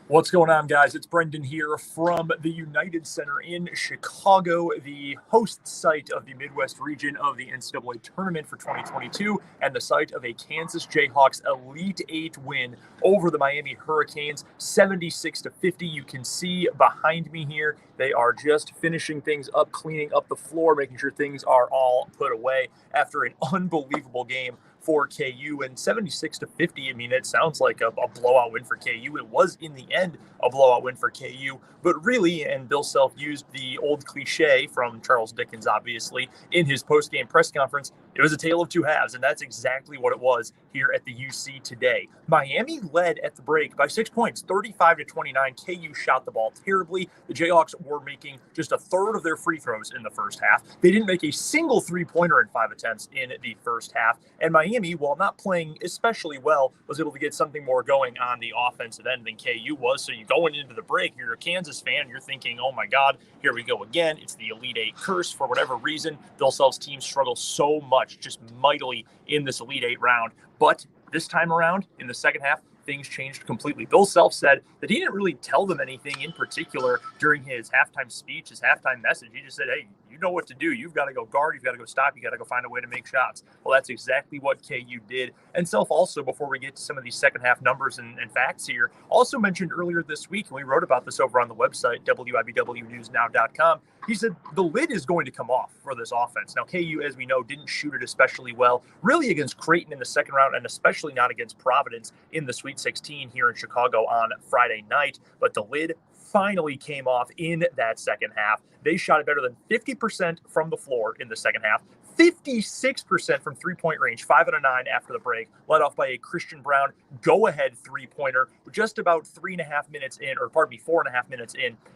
What's going on, guys? It's Brendan here from the United Center in Chicago, the host site of the Midwest region of the NCAA tournament for 2022 and the site of a Kansas Jayhawks Elite Eight win over the Miami Hurricanes, 76-50. You can see behind me here, they are just finishing things up, cleaning up the floor, making sure things are all put away after an unbelievable game for KU. And 76-50, I mean, it sounds like a blowout win for KU. It was in the end a blowout win for KU, but really, and Bill Self used the old cliche from Charles Dickens, obviously, in his post-game press conference, it was a tale of two halves, and that's exactly what it was here at the UC today. Miami led at the break by 6 points, 35-29. KU shot the ball terribly. The Jayhawks were making just a third of their free throws in the first half. They didn't make a single three-pointer in 5 attempts in the first half, and Miami, while not playing especially well, was able to get something more going on the offensive end than KU was. So you going into the break, you're a Kansas fan, you're thinking, oh my God, here we go again. It's the Elite Eight curse for whatever reason. Bill Self's team struggled so much, just mightily in this Elite Eight round. But this time around, in the second half, things changed completely. Bill Self said that he didn't really tell them anything in particular during his halftime speech, his halftime message. He just said, hey, you know what to do. You've got to go guard. You've got to go stop. You got to go find a way to make shots. Well, that's exactly what KU did. And Self also, before we get to some of these second half numbers and facts here, also mentioned earlier this week, and we wrote about this over on the website, WIBWNewsNow.com, he said the lid is going to come off for this offense. Now, KU, as we know, didn't shoot it especially well, really against Creighton in the second round, and especially not against Providence in the Sweet 16 here in Chicago on Friday night. But the lid finally came off in that second half. They shot it better than 50% from the floor in the second half, 56% from three-point range, 5 out of 9 after the break, led off by a Christian Braun go-ahead three-pointer just about 4.5 minutes in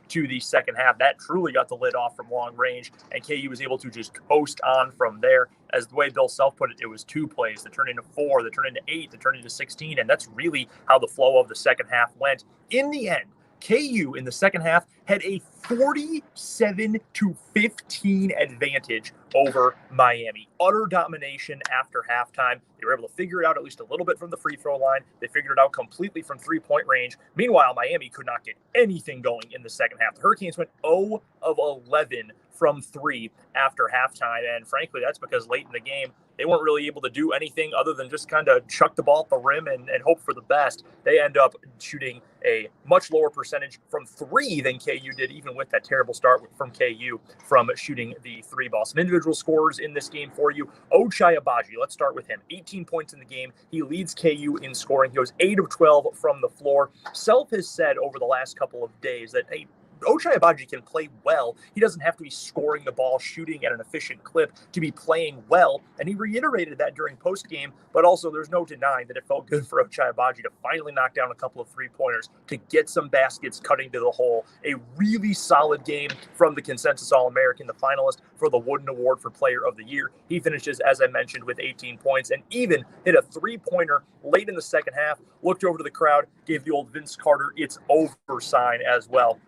to the second half. That truly got the lid off from long range, and KU was able to just coast on from there. As the way Bill Self put it, it was 2 plays that turned into 4, that turned into 8, that turned into 16, and that's really how the flow of the second half went. In the end, KU in the second half had a 47-15 advantage over Miami. Utter domination after halftime. They were able to figure it out at least a little bit from the free throw line. They figured it out completely from three-point range. Meanwhile, Miami could not get anything going in the second half. The Hurricanes went 0 of 11 from 3 after halftime, and frankly, that's because late in the game, they weren't really able to do anything other than just kind of chuck the ball at the rim and hope for the best. They end up shooting a much lower percentage from 3 than KU did, even with that terrible start from KU from shooting the 3 ball. Some individual scorers in this game for you. Ochai Agbaji, let's start with him. 18 points in the game. He leads KU in scoring. He goes 8 of 12 from the floor. Self has said over the last couple of days that, hey, Ochai Agbaji can play well. He doesn't have to be scoring the ball, shooting at an efficient clip to be playing well. And he reiterated that during postgame, but also there's no denying that it felt good for Ochai Agbaji to finally knock down a couple of three-pointers, to get some baskets cutting to the hole. A really solid game from the consensus All-American, the finalist for the Wooden Award for Player of the Year. He finishes, as I mentioned, with 18 points and even hit a three-pointer late in the second half, looked over to the crowd, gave the old Vince Carter "it's over" sign as well.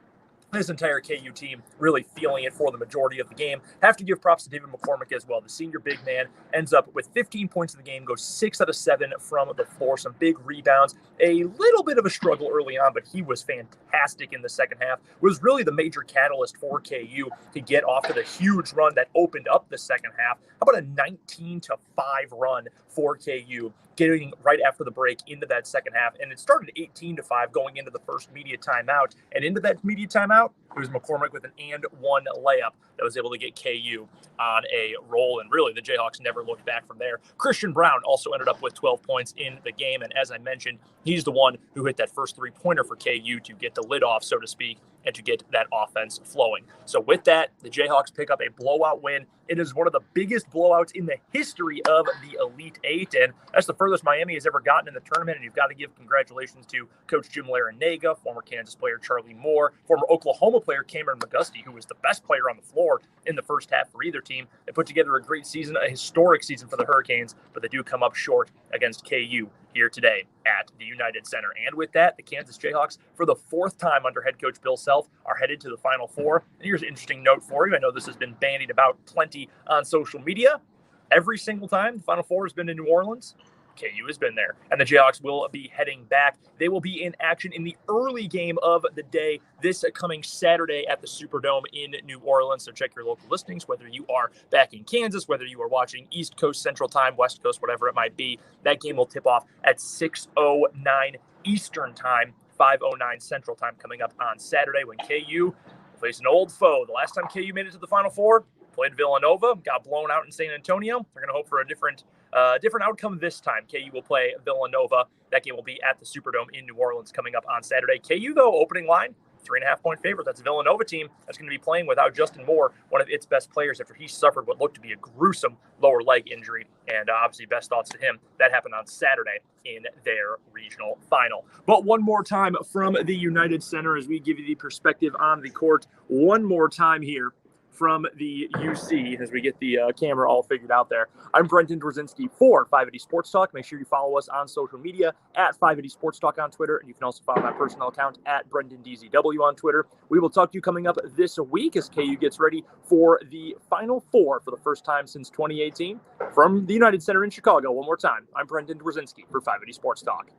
This entire KU team really feeling it for the majority of the game. Have to give props to David McCormick as well. The senior big man ends up with 15 points in the game, goes 6 out of 7 from the floor, some big rebounds. A little bit of a struggle early on, but he was fantastic in the second half. Was really the major catalyst for KU to get off to the huge run that opened up the second half. How about a 19-5 run for KU, getting right after the break into that second half? And it started 18-5 going into the first media timeout. And into that media timeout, it was McCormick with an and one layup that was able to get KU on a roll. And really, the Jayhawks never looked back from there. Christian Braun also ended up with 12 points in the game. And as I mentioned, he's the one who hit that first three-pointer for KU to get the lid off, so to speak, and to get that offense flowing. So with that, the Jayhawks pick up a blowout win. It is one of the biggest blowouts in the history of the Elite Eight, and that's the furthest Miami has ever gotten in the tournament. And you've got to give congratulations to Coach Jim Larinaga, former Kansas player Charlie Moore, former Oklahoma player Cameron McGusty, who was the best player on the floor in the first half for either team. They put together a great season, a historic season for the Hurricanes, but they do come up short against KU here today at the United Center. And with that, the Kansas Jayhawks, for the 4th time under head coach Bill Self, are headed to the Final Four. And here's an interesting note for you. I know this has been bandied about plenty on social media. Every single time the Final Four has been in New Orleans, KU has been there, and the Jayhawks will be heading back. They will be in action in the early game of the day this coming Saturday at the Superdome in New Orleans. So check your local listings, whether you are back in Kansas, whether you are watching East Coast Central Time, West Coast, whatever it might be. That game will tip off at 6:09 Eastern Time, 5:09 Central Time coming up on Saturday when KU face an old foe. The last time KU made it to the Final Four, played Villanova, got blown out in San Antonio. They're going to hope for a different outcome this time. KU will play Villanova. That game will be at the Superdome in New Orleans coming up on Saturday. KU, though, opening line, 3.5-point favorite. That's a Villanova team that's going to be playing without Justin Moore, one of its best players, after he suffered what looked to be a gruesome lower leg injury. And obviously, best thoughts to him. That happened on Saturday in their regional final. But one more time from the United Center as we give you the perspective on the court. One more time here from the UC as we get the camera all figured out there. I'm Brendan Dzwierzynski for 580 Sports Talk. Make sure you follow us on social media at 580 Sports Talk on Twitter, and you can also follow my personal account at BrendanDZW on Twitter. We will talk to you coming up this week as KU gets ready for the Final Four for the first time since 2018 from the United Center in Chicago. One more time, I'm Brendan Dzwierzynski for 580 Sports Talk.